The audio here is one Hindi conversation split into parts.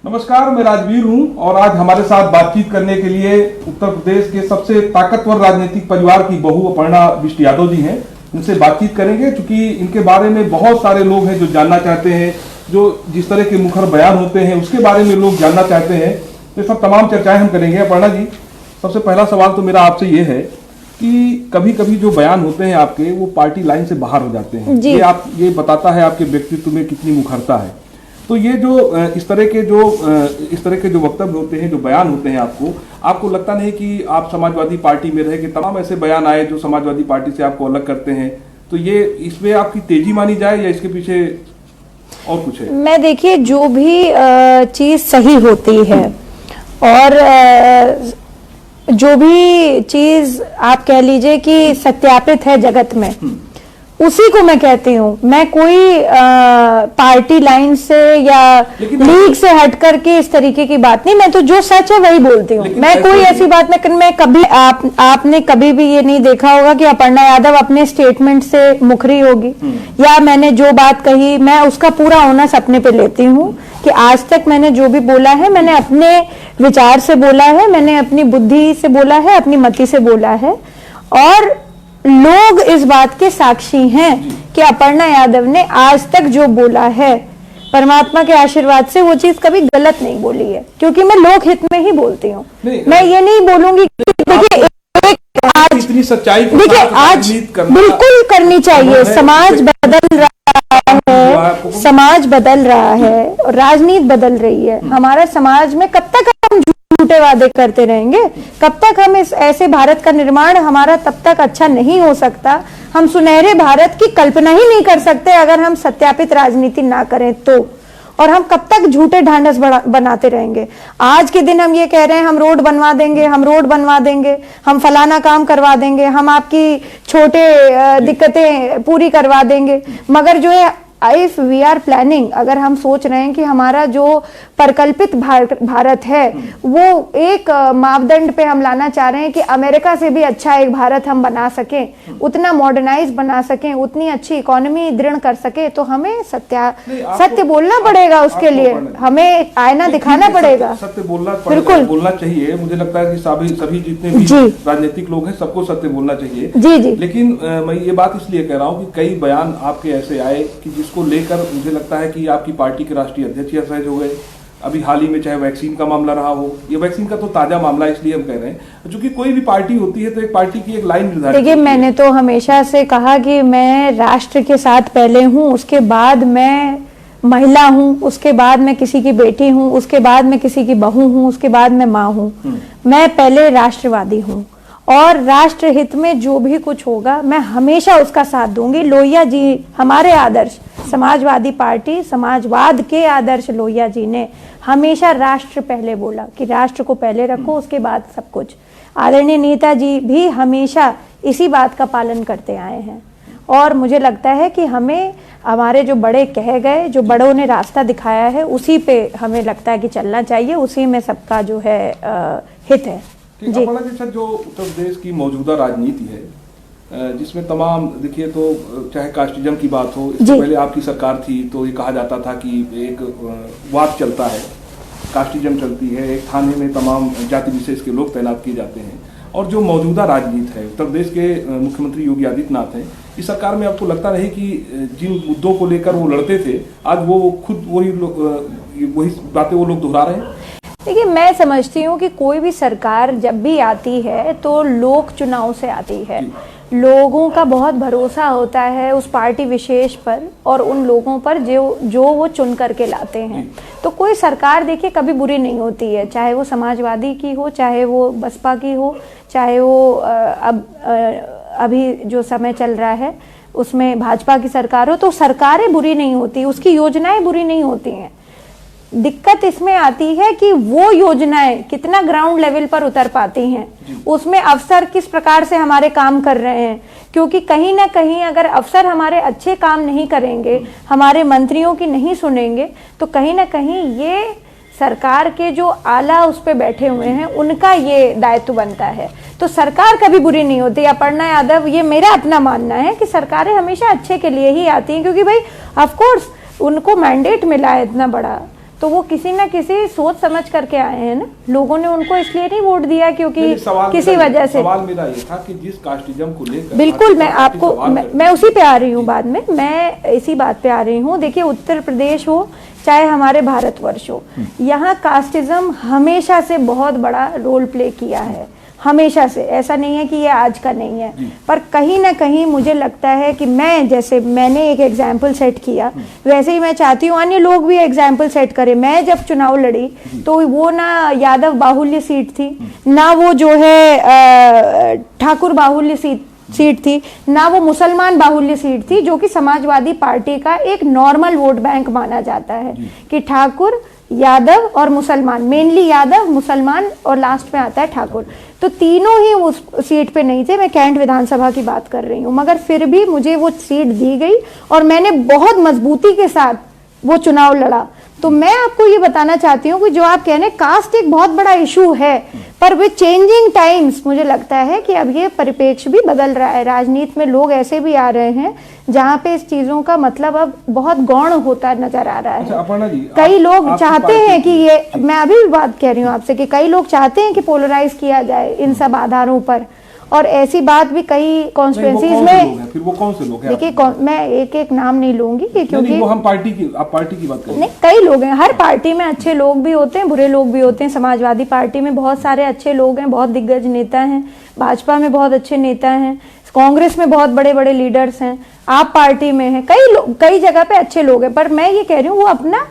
नमस्कार, मैं राजवीर हूं और आज हमारे साथ बातचीत करने के लिए उत्तर प्रदेश के सबसे ताकतवर राजनीतिक परिवार की बहू अपर्णा बिष्ट यादव जी हैं। इनसे बातचीत करेंगे क्योंकि इनके बारे में बहुत सारे लोग हैं जो जानना चाहते हैं, जो जिस तरह के मुखर बयान होते हैं उसके बारे में लोग जानना चाहते हैं। तो सब तमाम चर्चाएं हम करेंगे। अपर्णा जी, सबसे पहला सवाल तो मेरा आपसे ये है कि कभी कभी जो बयान होते हैं आपके वो पार्टी लाइन से बाहर हो जाते हैं। ये बताता है आपके व्यक्तित्व में कितनी मुखरता है। तो ये जो इस तरह के जो वक्तव्य होते हैं, जो बयान होते हैं, आपको लगता नहीं कि आप समाजवादी पार्टी में रह के तमाम ऐसे बयान आए जो समाजवादी पार्टी से आपको अलग करते हैं, तो ये इसमें आपकी तेजी मानी जाए या इसके पीछे और कुछ है? मैं देखिए, जो भी चीज सही होती है और जो भी चीज आप कह लीजिए कि सत्यापित है जगत में, उसी को मैं कहती हूँ। मैं कोई पार्टी लाइन से या लीग से हट करके इस तरीके की बात नहीं, मैं तो जो सच है वही बोलती हूँ। मैं कोई ऐसी बात मैं कभी आपने कभी भी ये नहीं देखा होगा कि अपर्णा यादव अपने स्टेटमेंट से मुखरी होगी या मैंने जो बात कही मैं उसका पूरा ओनस अपने पे लेती हूँ कि आज तक मैंने जो भी बोला है मैंने अपने विचार से बोला है, मैंने अपनी बुद्धि से बोला है, अपनी मति से बोला है और लोग इस बात के साक्षी हैं कि अपर्णा यादव ने आज तक जो बोला है परमात्मा के आशीर्वाद से वो चीज कभी गलत नहीं बोली है, क्योंकि मैं लोक हित में ही बोलती हूँ। मैं ये नहीं बोलूंगी कि देखिए आज इतनी सच्चाई देखिए आज बिल्कुल करनी चाहिए। समाज बदल रहा है, समाज बदल रहा है और राजनीति बदल रही है। हमारा समाज में कब तक हम झूठे वादे करते रहेंगे? कब तक हम इस ऐसे भारत का निर्माण हमारा तब तक अच्छा नहीं हो सकता। हम सुनहरे भारत की कल्पना ही नहीं कर सकते अगर हम सत्यापित राजनीति ना करें तो। और हम कब तक झूठे ढांढस बनाते रहेंगे? आज के दिन हम ये कह रहे हैं हम रोड बनवा देंगे, हम रोड बनवा देंगे, हम फलाना काम करवा देंगे, हम आपकी छोटे दिक्कतें पूरी करवा देंगे, मगर जो है इफ वी आर प्लानिंग, अगर हम सोच रहे हैं कि हमारा जो परिकल्पित भारत है वो एक मापदंड पे हम लाना चाह रहे हैं कि अमेरिका से भी अच्छा एक भारत हम बना सकें, उतना मॉडर्नाइज बना सकें, उतनी अच्छी इकोनॉमी दृढ़ कर सके, तो हमें सत्य बोलना पड़ेगा। उसके लिए हमें आईना दिखाना पड़ेगा। सत्य बिल्कुल बोलना चाहिए। मुझे लगता है कि सभी जितने भी राजनीतिक लोग हैं सबको सत्य बोलना चाहिए। जी। लेकिन मैं ये बात इसलिए कह रहा हूँ कि कई बयान आपके ऐसे आए कि जिसको लेकर मुझे लगता है कि आपकी पार्टी के राष्ट्रीय अध्यक्ष असहज हो गए। अभी हाल ही में चाहे वैक्सीन का मामला रहा हो, ये वैक्सीन का तो ताजा मामला इसलिए हम कह रहे हैं क्योंकि कोई भी पार्टी होती है तो एक पार्टी की एक लाइन निर्धारित। देखिए, मैंने तो हमेशा से कहा कि मैं राष्ट्र के साथ पहले हूँ, उसके बाद मैं महिला हूँ, उसके बाद मैं किसी की बेटी हूँ, उसके बाद मैं किसी की बहू हूँ, उसके बाद मैं माँ हूँ। मैं पहले राष्ट्रवादी हूँ और राष्ट्र हित में जो भी कुछ होगा मैं हमेशा उसका साथ दूंगी। लोहिया जी हमारे आदर्श, समाजवादी पार्टी समाजवाद के आदर्श लोहिया जी ने हमेशा राष्ट्र पहले बोला कि राष्ट्र को पहले रखो, उसके बाद सब कुछ। आदरणीय नेताजी भी हमेशा इसी बात का पालन करते आए हैं और मुझे लगता है कि हमें हमारे जो बड़े कहे गए, जो बड़ों ने रास्ता दिखाया है, उसी पे हमें लगता है कि चलना चाहिए, उसी में सबका जो है हित है। जी, जो उत्तर प्रदेश की मौजूदा राजनीति है जिसमें तमाम देखिए तो चाहे कास्टिज्म की बात हो, इससे पहले आपकी सरकार थी तो ये कहा जाता था कि एक वाद चलता है, कास्टिज्म चलती है, एक थाने में तमाम जाति विशेष के लोग तैनात किए जाते हैं। और जो मौजूदा राजनीति है, उत्तर प्रदेश के मुख्यमंत्री योगी आदित्यनाथ हैं, इस सरकार में आपको लगता नहीं कि जिन मुद्दों को लेकर वो लड़ते थे आज वो खुद वही बातें वो लोग दोहरा रहे हैं? देखिए, मैं समझती हूँ कि कोई भी सरकार जब भी आती है तो लोक चुनाव से आती है। लोगों का बहुत भरोसा होता है उस पार्टी विशेष पर और उन लोगों पर जो वो चुन करके लाते हैं। तो कोई सरकार देखिए कभी बुरी नहीं होती है, चाहे वो समाजवादी की हो, चाहे वो बसपा की हो, चाहे वो अभी जो समय चल रहा है उसमें भाजपा की सरकार हो, तो सरकारें बुरी नहीं होती, उसकी योजनाएं बुरी नहीं होती हैं। दिक्कत इसमें आती है कि वो योजनाएं कितना ग्राउंड लेवल पर उतर पाती हैं, उसमें अफसर किस प्रकार से हमारे काम कर रहे हैं। क्योंकि कहीं ना कहीं अगर अफसर हमारे अच्छे काम नहीं करेंगे, हमारे मंत्रियों की नहीं सुनेंगे, तो कहीं ना कहीं ये सरकार के जो आला उस पे बैठे हुए हैं उनका ये दायित्व बनता है। तो सरकार कभी बुरी नहीं होती। अपर्णा यादव, ये मेरा अपना मानना है कि सरकारें हमेशा अच्छे के लिए ही आती हैं, क्योंकि भाई ऑफ कोर्स उनको मैंडेट मिला है इतना बड़ा, तो वो किसी ना किसी सोच समझ करके आए हैं ना, लोगों ने उनको इसलिए नहीं वोट दिया क्योंकि किसी वजह से। सवाल मेरा ये था कि जिस कास्टिज्म को लेकर, बिल्कुल मैं आपको मैं उसी पे आ रही हूँ, बाद में मैं इसी बात पे आ रही हूँ। देखिए उत्तर प्रदेश हो चाहे हमारे भारतवर्ष हो, यहाँ कास्टिज्म हमेशा से बहुत बड़ा रोल प्ले किया है, हमेशा से। ऐसा नहीं है कि ये आज का नहीं है, पर कहीं ना कहीं मुझे लगता है कि मैं, जैसे मैंने एक एग्जाम्पल सेट किया, वैसे ही मैं चाहती हूँ अन्य लोग भी एग्जाम्पल सेट करें। मैं जब चुनाव लड़ी तो वो ना यादव बाहुल्य सीट थी, ना वो जो है ठाकुर बाहुल्य सीट थी, ना वो मुसलमान बाहुल्य सीट थी, जो कि समाजवादी पार्टी का एक नॉर्मल वोट बैंक माना जाता है कि ठाकुर, यादव और मुसलमान, मेनली यादव, मुसलमान और लास्ट में आता है ठाकुर। तो तीनों ही उस सीट पे नहीं थे। मैं कैंट विधानसभा की बात कर रही हूँ, मगर फिर भी मुझे वो सीट दी गई और मैंने बहुत मजबूती के साथ वो चुनाव लड़ा। तो मैं आपको ये बताना चाहती हूँ कि जो आप कह रहे हैं कास्ट एक बहुत बड़ा इशू है, पर विद चेंजिंग टाइम्स मुझे लगता है कि अब ये परिप्रेक्ष्य भी बदल रहा है। राजनीति में लोग ऐसे भी आ रहे हैं जहाँ पे इस चीजों का मतलब अब बहुत गौण होता नजर आ रहा है। अपर्णा जी, कई लोग चाहते हैं कि ये, मैं अभी भी बात कह रही हूँ आपसे, कि कई लोग चाहते हैं कि पोलराइज किया जाए इन सब आधारों पर, और ऐसी बात भी कई कॉन्स्टिट्यूएंसीज में। फिर वो कौन से लोग हैं? देखिए मैं एक एक नाम नहीं लूंगी क्योंकि वो हम पार्टी की, आप पार्टी की बात करें। नहीं, कई लोग हैं, हर पार्टी में अच्छे लोग भी होते हैं, बुरे लोग भी होते हैं। समाजवादी पार्टी में बहुत सारे अच्छे लोग हैं, बहुत दिग्गज नेता हैं, भाजपा में बहुत अच्छे नेता हैं, कांग्रेस में बहुत बड़े बड़े लीडर्स हैं, आप पार्टी में हैं, कई लोग, कई जगह पे अच्छे लोग हैं। पर मैं ये कह रही हूँ वो अपना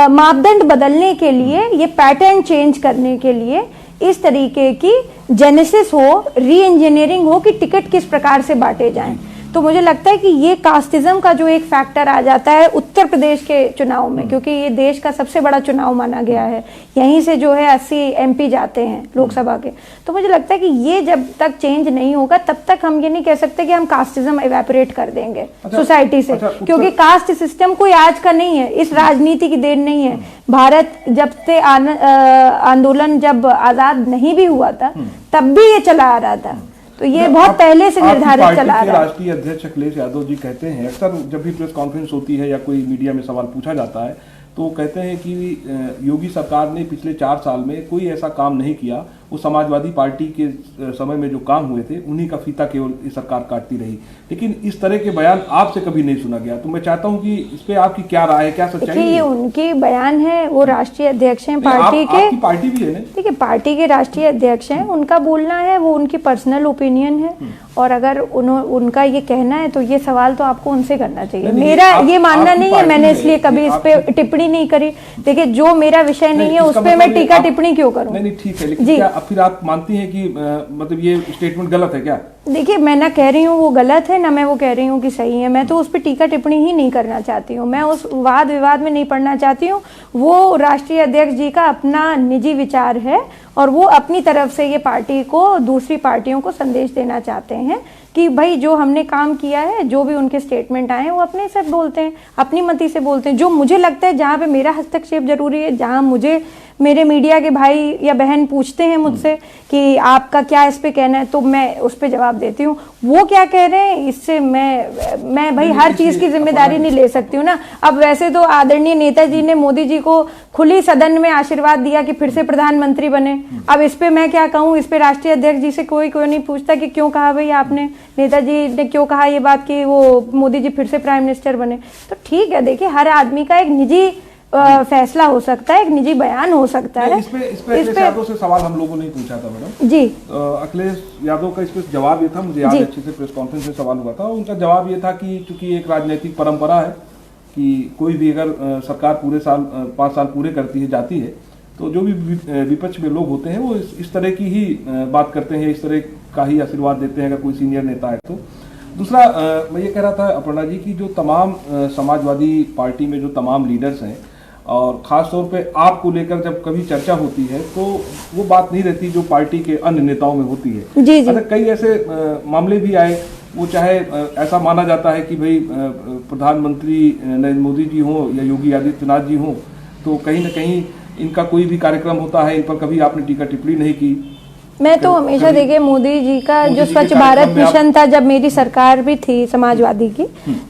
मापदंड बदलने के लिए, ये पैटर्न चेंज करने के लिए इस तरीके की जेनेसिस हो, री इंजीनियरिंग हो कि टिकट किस प्रकार से बांटे जाएं। तो मुझे लगता है कि ये कास्टिज्म का जो एक फैक्टर आ जाता है उत्तर प्रदेश के चुनाव में, क्योंकि ये देश का सबसे बड़ा चुनाव माना गया है, यहीं से जो है 80 MP जाते हैं लोकसभा के। तो मुझे लगता है कि ये जब तक चेंज नहीं होगा तब तक हम ये नहीं कह सकते कि हम कास्टिज्म इवेपोरेट कर देंगे सोसाइटी से, क्योंकि कास्ट सिस्टम कोई आज का नहीं है, इस राजनीति की देन नहीं है। भारत जब से आंदोलन जब आजाद नहीं भी हुआ था तब भी ये चला आ रहा था, तो ये बहुत पहले से निर्धारित चला रहा है। राष्ट्रीय अध्यक्ष अखिलेश यादव जी कहते हैं, अक्सर जब भी प्रेस कॉन्फ्रेंस होती है या कोई मीडिया में सवाल पूछा जाता है तो कहते हैं कि योगी सरकार ने पिछले 4 साल में कोई ऐसा काम नहीं किया, वो समाजवादी पार्टी के समय में जो काम हुए थे उन्हीं का फीता केवल ये सरकार काटती रही। लेकिन इस तरह के बयान आपसे कभी नहीं सुना गया, तो मैं चाहता हूं कि इस पे आपकी क्या राय है, क्या सच्चाई है? ये उनके बयान है, वो राष्ट्रीय अध्यक्ष हैं पार्टी के। आपकी पार्टी भी है ना? देखिए पार्टी के राष्ट्रीय अध्यक्ष हैं, उनका बोलना है, वो उनकी पर्सनल ओपिनियन है, और अगर उनका ये कहना है तो ये सवाल तो आपको उनसे करना चाहिए। मेरा ये मानना नहीं है, मैंने इसलिए कभी इस पे टिप्पणी नहीं करी। देखिए जो मेरा विषय नहीं है उस पे मैं टीका टिप्पणी क्यों करूं? नहीं ठीक है, लेकिन क्या फिर आप मानती हैं कि मतलब ये स्टेटमेंट गलत है क्या? देखिए मैं ना कह रही हूँ वो गलत है, ना मैं वो कह रही हूँ कि सही है। मैं तो उस पर टीका टिप्पणी ही नहीं करना चाहती हूँ, मैं उस वाद विवाद में नहीं पड़ना चाहती हूँ। वो राष्ट्रीय अध्यक्ष जी का अपना निजी विचार है और वो अपनी तरफ से ये पार्टी को, दूसरी पार्टियों को संदेश देना चाहते हैं कि भाई जो हमने काम किया है, जो भी उनके स्टेटमेंट आए हैं वो अपने से बोलते हैं, अपनी मति से बोलते हैं। जो मुझे लगता है जहाँ पे मेरा हस्तक्षेप जरूरी है, जहाँ मुझे मेरे मीडिया के भाई या बहन पूछते हैं मुझसे कि आपका क्या इस पे कहना है, तो मैं उस पे जवाब देती हूँ। वो क्या कह रहे हैं इससे मैं भाई हर चीज की जिम्मेदारी नहीं ले सकती हूँ ना। अब वैसे तो आदरणीय नेताजी ने मोदी जी को खुली सदन में आशीर्वाद दिया कि फिर से प्रधानमंत्री बने। अब इस पे मैं क्या कहूँ, इस पे राष्ट्रीय अध्यक्ष जी से कोई नहीं पूछता कि क्यों कहा भाई आपने, नेताजी ने क्यों कहा ये बात कि वो मोदी जी फिर से प्राइम मिनिस्टर बने। तो ठीक है, देखिए हर आदमी का एक निजी फैसला हो सकता है, एक निजी बयान हो सकता है। इस पे अखिलेश यादव से सवाल हम लोगों ने पूछा था मैडम जी। अखिलेश यादव का इस पे जवाब ये था, मुझे याद अच्छे से, प्रेस कॉन्फ्रेंस में सवाल हुआ था, उनका जवाब ये था कि चूंकि एक राजनीतिक परंपरा है कि कोई भी अगर सरकार पूरे साल 5 साल पूरे करती है, जाती है, तो जो भी विपक्ष में लोग होते हैं वो इस तरह की ही बात करते हैं, इस तरह का ही आशीर्वाद देते हैं अगर कोई सीनियर नेता है तो। दूसरा मैं ये कह रहा था अपर्णा जी की जो तमाम समाजवादी पार्टी में जो तमाम लीडर्स हैं, और ख़ास तौर पे आपको लेकर जब कभी चर्चा होती है तो वो बात नहीं रहती जो पार्टी के अन्य नेताओं में होती है। जी। अच्छा, कई ऐसे मामले भी आए, वो चाहे ऐसा माना जाता है कि भाई प्रधानमंत्री नरेंद्र मोदी जी हों या योगी आदित्यनाथ जी हों, तो कहीं ना कहीं इनका कोई भी कार्यक्रम होता है, इन पर कभी आपने टीका टिप्पणी नहीं की, मैं तो हमेशा देखिए मोदी जी का जो स्वच्छ भारत मिशन था, जब मेरी सरकार भी थी समाजवादी की,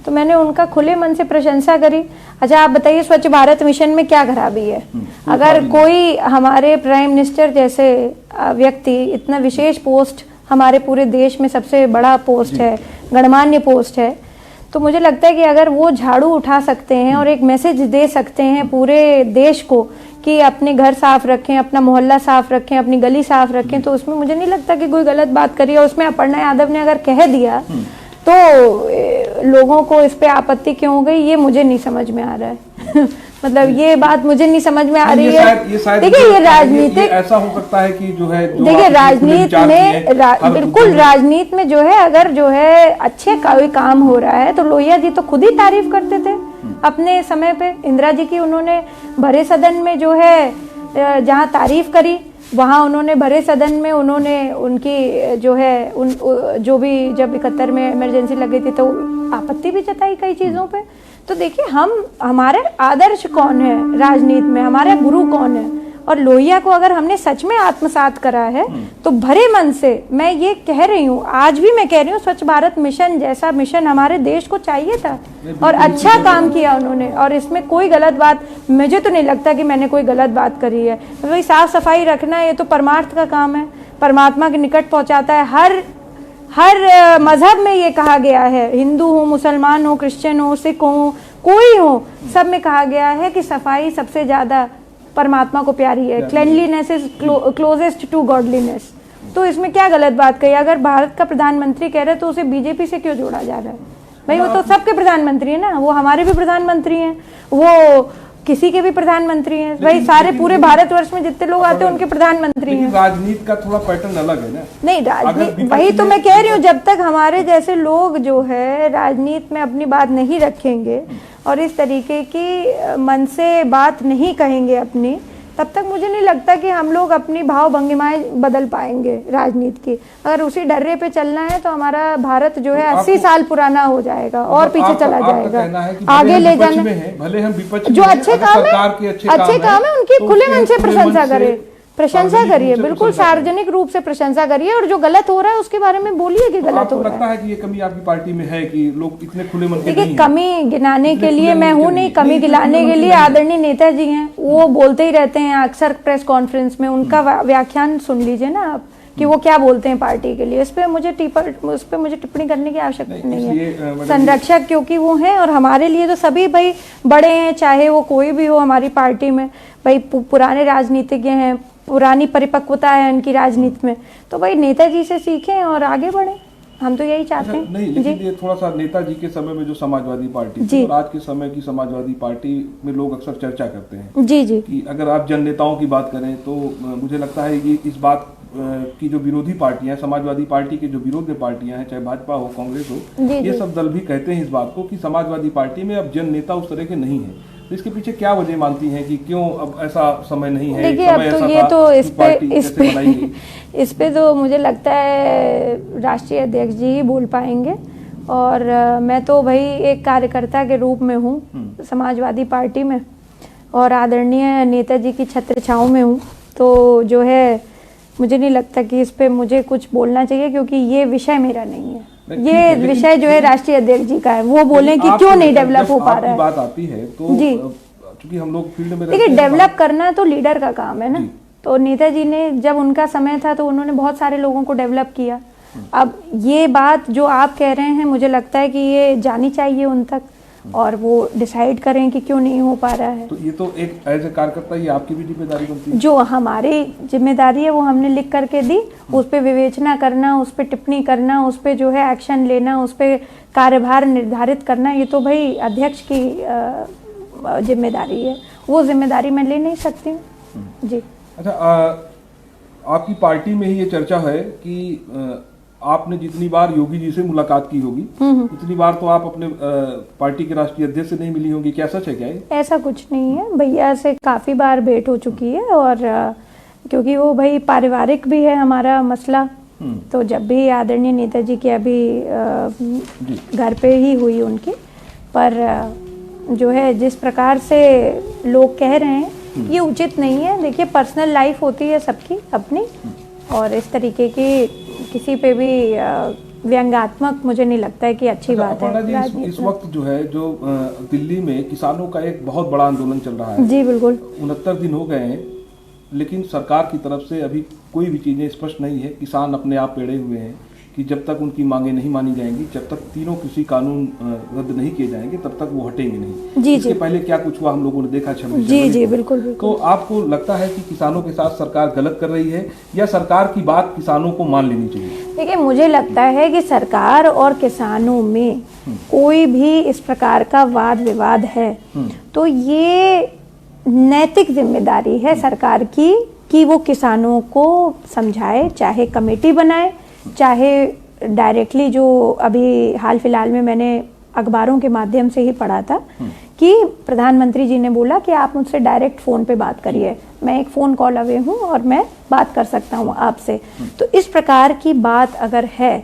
तो मैंने उनका खुले मन से प्रशंसा करी। अच्छा आप बताइए स्वच्छ भारत मिशन में क्या खराबी है? अगर कोई हमारे प्राइम मिनिस्टर जैसे व्यक्ति, इतना विशेष पोस्ट हमारे पूरे देश में सबसे बड़ा पोस्ट है, गणमान्य पोस्ट है, तो मुझे लगता है कि अगर वो झाड़ू उठा सकते हैं और एक मैसेज दे सकते हैं पूरे देश को कि अपने घर साफ रखें, अपना मोहल्ला साफ रखें, अपनी गली साफ रखें, तो उसमें मुझे नहीं लगता कि कोई गलत बात करी। और उसमें अपर्णा यादव ने अगर कह दिया तो लोगों को इस पे आपत्ति क्यों हो गई, ये मुझे नहीं समझ में आ रहा है। मतलब ये बात मुझे नहीं समझ में आ रही है। देखिए ये राजनीतिक ऐसा हो सकता है कि जो है, देखिए राजनीति में बिल्कुल राजनीति में जो है, अगर जो है अच्छे कोई काम हो रहा है तो लोहिया जी तो खुद ही तारीफ करते थे अपने समय पे। इंदिरा जी की उन्होंने भरे सदन में जो है जहाँ तारीफ करी, वहाँ उन्होंने भरे सदन में उन्होंने उनकी जो है जो भी जब 71 में इमरजेंसी लगी थी तो आपत्ति भी जताई कई चीज़ों पे। तो देखिए हमारे आदर्श कौन है राजनीति में, हमारा गुरु कौन है, और लोहिया को अगर हमने सच में आत्मसात करा है तो भरे मन से मैं ये कह रही हूँ, आज भी मैं कह रही हूँ, स्वच्छ भारत मिशन जैसा मिशन हमारे देश को चाहिए था और अच्छा काम किया उन्होंने। और इसमें कोई गलत बात मुझे तो नहीं लगता कि मैंने कोई गलत बात करी है। वही साफ सफाई रखना ये तो परमार्थ का काम है, परमात्मा के निकट पहुंचाता है। हर मजहब में ये कहा गया है, हिंदू हो, मुसलमान हो, क्रिश्चियन हो, सिख हो, कोई हो, सब में कहा गया है कि सफाई सबसे ज्यादा परमात्मा को प्यारी है। Cleanliness is closest to godliness. तो इसमें क्या गलत बात कही? अगर भारत का प्रधानमंत्री कह रहे हैं तो उसे बीजेपी से क्यों जोड़ा जा रहा है? भाई वो तो सबके प्रधानमंत्री है ना, वो हमारे भी प्रधानमंत्री हैं, वो किसी के भी प्रधानमंत्री हैं। भाई सारे पूरे भारतवर्ष में जितने लोग आते हैं उनके प्रधानमंत्री हैं। राजनीति का थोड़ा पैटर्न अलग है ना। नहीं राजनीति, वही तो मैं कह रही हूँ, जब तक हमारे जैसे लोग जो है राजनीति में अपनी बात नहीं रखेंगे और इस तरीके की मन से बात नहीं कहेंगे अपनी, तब तक मुझे नहीं लगता कि हम लोग अपनी भाव भंगिमाएं बदल पाएंगे राजनीति की। अगर उसी डर्रे पे चलना है तो हमारा भारत जो है 80 साल पुराना हो जाएगा और पीछे चला जाएगा। आगे ले जाना, भले हम विपक्ष जो अच्छे काम है उनकी खुले मन से प्रशंसा करिए, बिल्कुल सार्वजनिक रूप से प्रशंसा करिए, और जो गलत हो रहा है उसके बारे में बोलिए कि गलत हो रहा है। लगता है कि ये कमी आपकी पार्टी में है कि लोग इतने खुले मन के नहीं हैं? देखिए कमी गिनाने के लिए मैं हूँ नहीं, कमी गिनाने के लिए आदरणीय नेताजी हैं, वो बोलते ही रहते हैं अक्सर प्रेस कॉन्फ्रेंस में। उनका व्याख्यान सुन लीजिए ना आप कि वो क्या बोलते हैं पार्टी के लिए। उस पर मुझे टिप्पणी करने की आवश्यकता नहीं है। संरक्षक क्योंकि वो हैं, और हमारे लिए तो सभी भाई बड़े हैं, चाहे वो कोई भी हो हमारी पार्टी में। भाई पुराने राजनीतिज्ञ हैं, पुरानी परिपक्वता है उनकी राजनीति में, तो भाई नेताजी से सीखें और आगे बढ़ें। हम तो यही चाहते हैं। नहीं, लेकिन ये थोड़ा सा नेताजी के समय में जो समाजवादी पार्टी थी और आज के समय की समाजवादी पार्टी में लोग अक्सर चर्चा करते हैं जी कि अगर आप जन नेताओं की बात करें तो मुझे लगता है कि इस बात की जो विरोधी पार्टियां, समाजवादी पार्टी की जो विरोध में पार्टियां हैं, चाहे भाजपा हो, कांग्रेस हो, ये सब दल भी कहते हैं इस बात को कि समाजवादी पार्टी में अब जन नेता उस तरह के नहीं है। तो इसके पीछे क्या वजह मानती हैं कि क्यों अब ऐसा समय नहीं है? देखिए अब तो ये तो इस पे तो मुझे लगता है राष्ट्रीय अध्यक्ष जी ही बोल पाएंगे। और मैं तो भाई एक कार्यकर्ता के रूप में हूँ समाजवादी पार्टी में, और आदरणीय नेताजी की छत्र छांव में हूँ, तो जो है मुझे नहीं लगता कि इस पे मुझे कुछ बोलना चाहिए, क्योंकि ये विषय मेरा नहीं है। ये विषय जो है राष्ट्रीय अध्यक्ष जी का है, वो बोलें कि क्यों नहीं डेवलप हो पा रहा है। बात आती है तो जी, क्योंकि हम लोग फील्ड में देखिए डेवलप करना तो लीडर का काम है ना। तो नेताजी ने जब उनका समय था तो उन्होंने बहुत सारे लोगों को डेवलप किया। अब ये बात जो आप कह रहे हैं, मुझे लगता है कि ये जानी चाहिए उन तक, और वो डिसाइड करें कि क्यों नहीं हो पा रहा है। तो ये तो एक एज ए कार्यकर्ता ये आपकी भी जिम्मेदारी बनती है। जो हमारी जिम्मेदारी है वो हमने लिख करके दी, उस पर विवेचना करना, उस पर टिप्पणी करना, उस पर जो है एक्शन लेना, उस पर कार्यभार निर्धारित करना, ये तो भाई अध्यक्ष की जिम्मेदारी है। वो जिम्मेदारी मैं ले नहीं सकती हूँ जी। अच्छा, आपकी पार्टी में ही ये चर्चा है कि आपने जितनी बार योगी जी से मुलाकात की होगी उतनी बार तो आप अपने पार्टी के राष्ट्रीय अध्यक्ष से नहीं मिली होंगी, क्या सच है क्या ये? ऐसा कुछ नहीं है, भैया से काफी बार भेंट हो चुकी है, और क्योंकि वो भाई पारिवारिक भी है हमारा मसला, तो जब भी आदरणीय नेताजी की अभी घर पे ही हुई उनकी, पर जो है जिस प्रकार से लोग कह रहे हैं ये उचित नहीं है। देखिए पर्सनल लाइफ होती है सबकी अपनी, और इस तरीके की किसी पे भी व्यंग्यात्मक मुझे नहीं लगता है कि अच्छी बात है। अपर्णा जी, इस वक्त जो है जो दिल्ली में किसानों का एक बहुत बड़ा आंदोलन चल रहा है। जी बिल्कुल। 69 दिन हो गए हैं, लेकिन सरकार की तरफ से अभी कोई भी चीजें स्पष्ट नहीं है। किसान अपने आप पेड़े हुए हैं कि जब तक उनकी मांगे नहीं मानी जाएंगी, जब तक तीनों कृषि कानून रद्द नहीं किए जाएंगे, तब तक वो हटेंगे नहीं। जी इसके पहले क्या कुछ हुआ हम लोगों ने देखा 26 जी जी जनवरी को। बिल्कुल बिल्कुल। तो आपको लगता है कि किसानों के साथ सरकार गलत कर रही है या सरकार की बात किसानों को मान लेनी चाहिए? देखिए, मुझे लगता है कि सरकार और किसानों में कोई भी इस प्रकार का वाद विवाद है तो ये नैतिक जिम्मेदारी है सरकार की कि वो किसानों को समझाए, चाहे कमेटी बनाए, चाहे डायरेक्टली, जो अभी हाल फिलहाल में मैंने अखबारों के माध्यम से ही पढ़ा था कि प्रधानमंत्री जी ने बोला कि आप मुझसे डायरेक्ट फ़ोन पे बात करिए, मैं एक फ़ोन कॉल अवे हूँ और मैं बात कर सकता हूँ आपसे। तो इस प्रकार की बात अगर है,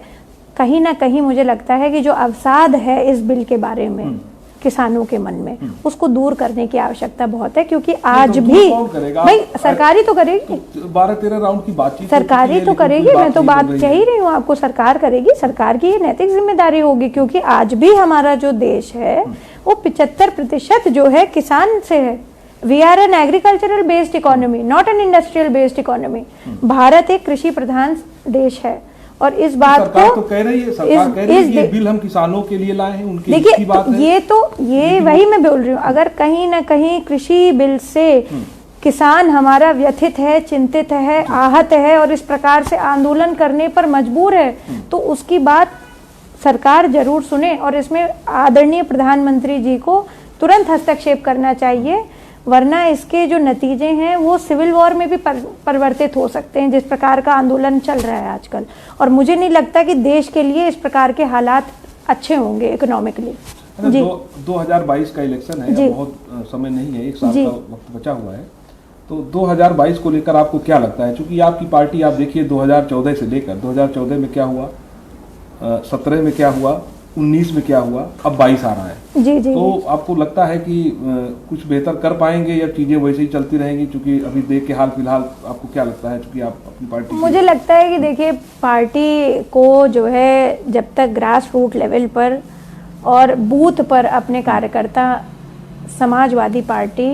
कहीं ना कहीं मुझे लगता है कि जो अवसाद है इस बिल के बारे में किसानों के मन में, उसको दूर करने की आवश्यकता बहुत है, क्योंकि आज तो भी भाई सरकारी तो करेगी, 12-13 राउंड की बातचीत सरकारी तो करेगी। मैं तो बात कह ही रही हूँ आपको, सरकार करेगी, सरकार की ये नैतिक जिम्मेदारी होगी, क्योंकि आज भी हमारा जो देश है वो 75% जो है किसान से है। We are an agricultural based economy, not an industrial based economy. Bharat एक कृषि प्रधान देश है और इस बात सरकार तो कह रही है, सरकार कह रही है ये बिल हम किसानों के लिए लाए हैं, उनकी देखिए बात है। ये वही मैं बोल रही हूँ, अगर कहीं ना कहीं कृषि बिल से किसान हमारा व्यथित है, चिंतित है, आहत है और इस प्रकार से आंदोलन करने पर मजबूर है, तो उसकी बात सरकार जरूर सुने और इसमें आदरणीय प्रधानमंत्री जी को तुरंत हस्तक्षेप करना चाहिए, वरना इसके जो नतीजे हैं वो सिविल वॉर में भी परिवर्तित हो सकते हैं, जिस प्रकार का आंदोलन चल रहा है आजकल। और मुझे नहीं लगता कि देश के लिए इस प्रकार के हालात अच्छे होंगे इकोनॉमिकली। जी 2022 का इलेक्शन है, बहुत समय नहीं है, 1 साल का वक्त बचा हुआ है, तो 2022 को लेकर आपको क्या लगता है? क्योंकि आपकी पार्टी आप देखिए 2014 से लेकर 2014 में क्या हुआ, 17 में क्या हुआ, 19 में क्या हुआ, अब 22 आ रहा है। जी जी। तो आपको लगता है कि कुछ बेहतर कर पाएंगे या चीजें वैसे ही चलती रहेंगी? क्योंकि अभी देख के हाल फिलहाल आपको क्या लगता है, क्योंकि आप अपनी पार्टी, मुझे लगता है कि देखिए, पार्टी को जो है जब तक ग्रास रूट लेवल पर और बूथ पर अपने कार्यकर्ता, समाजवादी पार्टी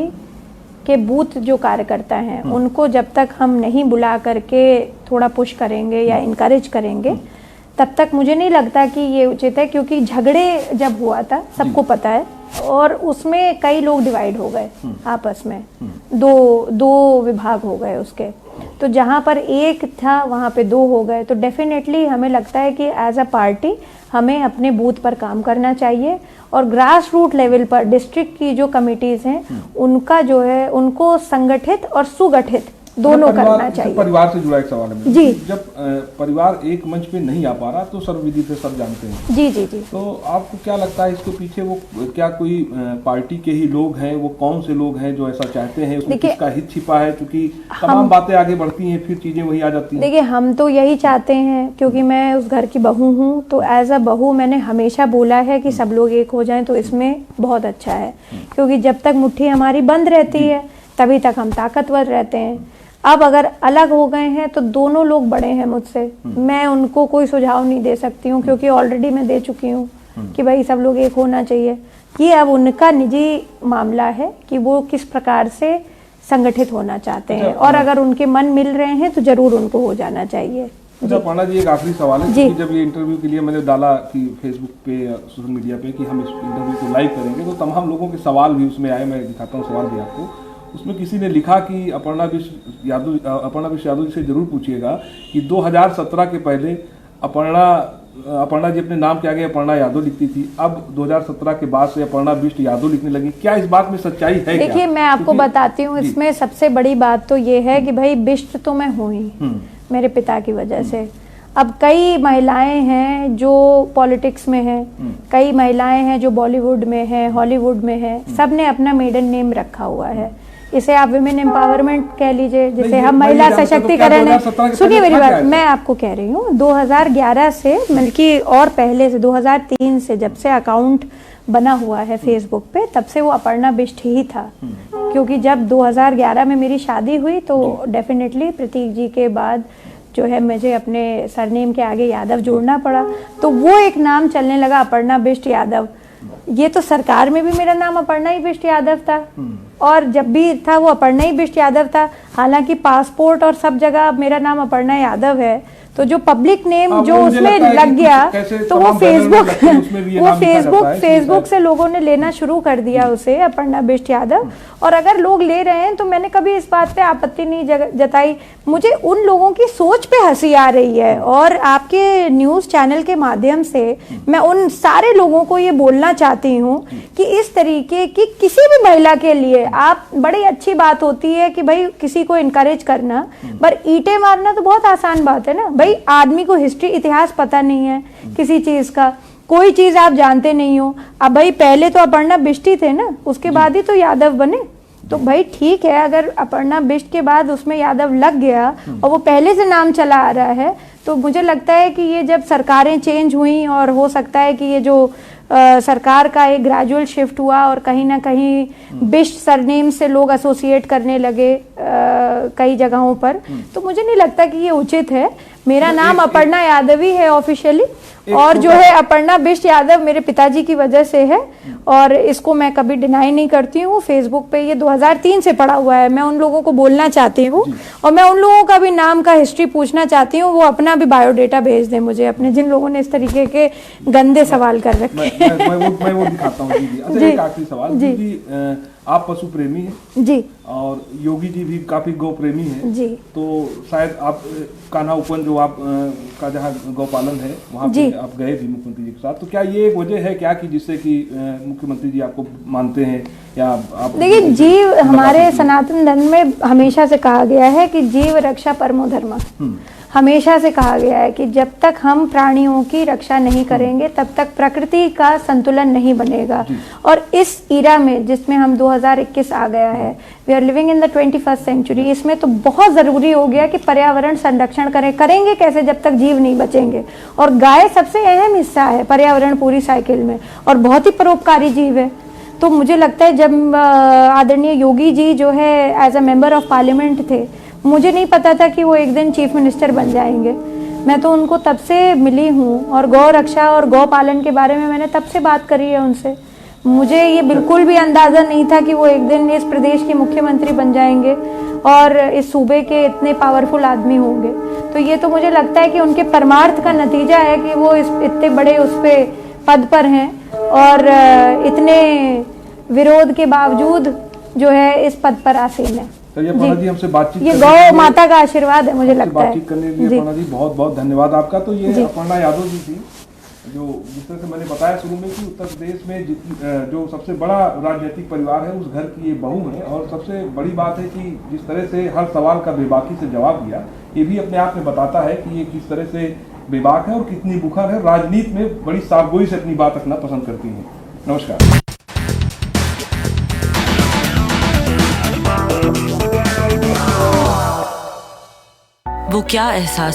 के बूथ जो कार्यकर्ता हैं उनको जब तक हम नहीं बुला करके थोड़ा पुश करेंगे या इनकरेज करेंगे, तब तक मुझे नहीं लगता कि ये उचित है। क्योंकि झगड़े जब हुआ था सबको पता है और उसमें कई लोग डिवाइड हो गए आपस में, दो विभाग हो गए उसके। तो जहाँ पर एक था वहाँ पे 2 हो गए। तो डेफिनेटली हमें लगता है कि एज अ पार्टी हमें अपने बूथ पर काम करना चाहिए और ग्रास रूट लेवल पर डिस्ट्रिक्ट की जो कमिटीज हैं उनका जो है उनको संगठित और सुगठित दोनों करना चाहिए। परिवार से जुड़ा एक सवाल है जी। जब परिवार एक मंच पे नहीं आ पा रहा तो सर्वविदित से सब जानते हैं। जी जी जी। तो आपको क्या लगता है इसके पीछे वो क्या कोई पार्टी के ही लोग हैं, वो कौन से लोग हैं जो ऐसा चाहते हैं, उसमें किसका हित छिपा है? क्योंकि तमाम बातें आगे बढ़ती हैं फिर चीजें वही आ जाती हैं। देखिए, हम तो यही चाहते हैं, क्योंकि मैं उस घर की बहू हूँ, तो एज अ बहू मैंने हमेशा बोला है कि सब लोग एक हो जाएं तो इसमें बहुत अच्छा है, क्योंकि जब तक मुट्ठी हमारी बंद रहती है तभी तक हम ताकतवर रहते हैं। अब अगर अलग हो गए हैं तो दोनों लोग बड़े हैं मुझसे, मैं उनको कोई सुझाव नहीं दे सकती हूँ, क्योंकि ऑलरेडी मैं दे चुकी हूँ कि भाई सब लोग एक होना चाहिए। ये अब उनका निजी मामला है कि वो किस प्रकार से संगठित होना चाहते हैं, और अगर उनके मन मिल रहे हैं तो जरूर उनको हो जाना चाहिए। अच्छा अपर्णा जी, एक आखिरी सवाल है, क्योंकि जब ये इंटरव्यू के लिए मैंने डाला कि फेसबुक पे या सोशल मीडिया पे कि हम इस इंटरव्यू को लाइव करेंगे, तो तमाम लोगों के सवाल भी उसमें आए। मैं दिखाता हूँ सवाल भी आपको। उसमें किसी ने लिखा कि अपर्णा बिष्ट यादव जी से जरूर पूछिएगा कि 2017 के पहले अपर्णा जी अपने नाम के आगे अपर्णा यादव लिखती थी, अब 2017 के बाद से अपर्णा बिष्ट यादव लिखने लगी। क्या इस बात में सच्चाई है? देखिए, मैं आपको बताती हूँ, इसमें सबसे बड़ी बात तो ये है कि भाई बिष्ट तो मैं हूँ ही मेरे पिता की वजह से। अब कई महिलाएं हैं जो पॉलिटिक्स में हैं, कई महिलाएं हैं जो बॉलीवुड में हैं, हॉलीवुड में हैं, सब ने अपना मेडन नेम रखा हुआ है। इसे आप विमेन एम्पावरमेंट कह लीजिए, जिसे हम महिला सशक्तिकरण है। सुनिए मेरी बात, मैं आपको कह रही हूँ 2011 से, बल्कि और पहले से 2003 से जब से अकाउंट बना हुआ है फेसबुक पे, तब से वो अपर्णा बिष्ट ही था। क्योंकि जब 2011 में मेरी शादी हुई तो डेफिनेटली प्रतीक जी के बाद जो है मुझे अपने सरनेम के आगे यादव जोड़ना पड़ा, तो वो एक नाम चलने लगा, अपर्णा बिष्ट यादव। ये तो सरकार में भी मेरा नाम अपर्णा ही बिष्ट यादव था, और जब भी था वो अपर्णा ही बिष्ट यादव था। हालांकि पासपोर्ट और सब जगह मेरा नाम अपर्णा यादव है, तो जो पब्लिक नेम जो उसमें लग गया, तो वो फेसबुक से लोगों ने लेना शुरू कर दिया उसे, अपर्णा बिष्ट यादव। और अगर लोग ले रहे हैं तो मैंने कभी इस बात पे आपत्ति नहीं जताई। मुझे उन लोगों की सोच पे हंसी आ रही है, और आपके न्यूज चैनल के माध्यम से मैं उन सारे लोगों को ये बोलना चाहती हूँ कि इस तरीके की किसी भी महिला के लिए आप, बड़ी अच्छी बात होती है कि भाई किसी को इनकरेज करना, पर ईंटें मारना तो बहुत आसान बात है ना भाई। आदमी को हिस्ट्री, इतिहास पता नहीं है किसी चीज का, कोई चीज आप जानते नहीं हो। अब भाई पहले तो अपर्णा बिष्ट ही थे ना, उसके बाद ही तो यादव बने। तो भाई ठीक है, अगर अपर्णा बिष्ट के बाद उसमें यादव लग गया और वो पहले से नाम चला आ रहा है, तो मुझे लगता है कि ये जब सरकारें चेंज हुई, और हो सकता है कि ये जो सरकार का एक ग्रेजुअल शिफ्ट हुआ और कहीं ना कहीं बिष्ट सरनेम से लोग एसोसिएट करने लगे कई जगहों पर, तो मुझे नहीं लगता कि ये उचित है। मेरा नाम अपर्णा यादव ही है ऑफिशियली, और जो है अपर्णा बिष्ट यादव मेरे पिताजी की वजह से है, और इसको मैं कभी डिनाई नहीं करती हूँ। फेसबुक पे ये 2003 से पड़ा हुआ है। मैं उन लोगों को बोलना चाहती हूँ, और मैं उन लोगों का भी नाम का हिस्ट्री पूछना चाहती हूँ, वो अपना भी बायोडेटा भेज दें मुझे अपने, जिन लोगों ने इस तरीके के गंदे सवाल कर रखे। मैं वो दिखाता हूँ जी। अच्छा, एक आखिरी सवाल जी, आप पशु प्रेमी हैं जी, और योगी जी भी काफी गौ प्रेमी हैं जी, तो शायद आप कान्हा उपवन जो आप का जहाँ गौपालन है वहाँ पे आप गए भी मुख्यमंत्री जी के साथ, तो क्या ये एक वजह है क्या कि जिससे कि मुख्यमंत्री जी आपको मानते हैं, या आप? देखिए, जीव हमारे सनातन धर्म में हमेशा से कहा गया है कि जीव रक्षा परमो धर्म। हमेशा से कहा गया है कि जब तक हम प्राणियों की रक्षा नहीं करेंगे तब तक प्रकृति का संतुलन नहीं बनेगा। और इस ईरा में जिसमें हम 2021 आ गया है, we are living in the 21st century, इसमें तो बहुत ज़रूरी हो गया कि पर्यावरण संरक्षण करेंगे कैसे जब तक जीव नहीं बचेंगे। और गाय सबसे अहम हिस्सा है पर्यावरण पूरी साइकिल में, और बहुत ही परोपकारी जीव है। तो मुझे लगता है जब आदरणीय योगी जी जो है as a member of parliament थे, मुझे नहीं पता था कि वो एक दिन चीफ मिनिस्टर बन जाएंगे। मैं तो उनको तब से मिली हूँ, और गौ रक्षा और गौ पालन के बारे में मैंने तब से बात करी है उनसे। मुझे ये बिल्कुल भी अंदाज़ा नहीं था कि वो एक दिन इस प्रदेश के मुख्यमंत्री बन जाएंगे और इस सूबे के इतने पावरफुल आदमी होंगे। तो ये तो मुझे लगता है कि उनके परमार्थ का नतीजा है कि वो इतने बड़े उस पे पद पर हैं, और इतने विरोध के बावजूद जो है इस पद पर आसीन है। चलिए अपर्णा जी, हमसे बातचीत, ये गौ माता का आशीर्वाद है मुझे लगता है। बातचीत करने के लिए अपर्णा जी बहुत बहुत धन्यवाद आपका। तो ये अपर्णा यादव जी थी, जो जिस तरह से मैंने बताया शुरू में कि उत्तर प्रदेश में जो सबसे बड़ा राजनीतिक परिवार है उस घर की ये बहू है। और सबसे बड़ी बात है कि जिस तरह से हर सवाल का बेबाकी से जवाब दिया, ये भी अपने आप में बताता है कि ये किस तरह से बेबाक है और कितनी बुखार है, राजनीति में बड़ी साफगोई से अपनी बात रखना पसंद करती है। नमस्कार। वो क्या एहसास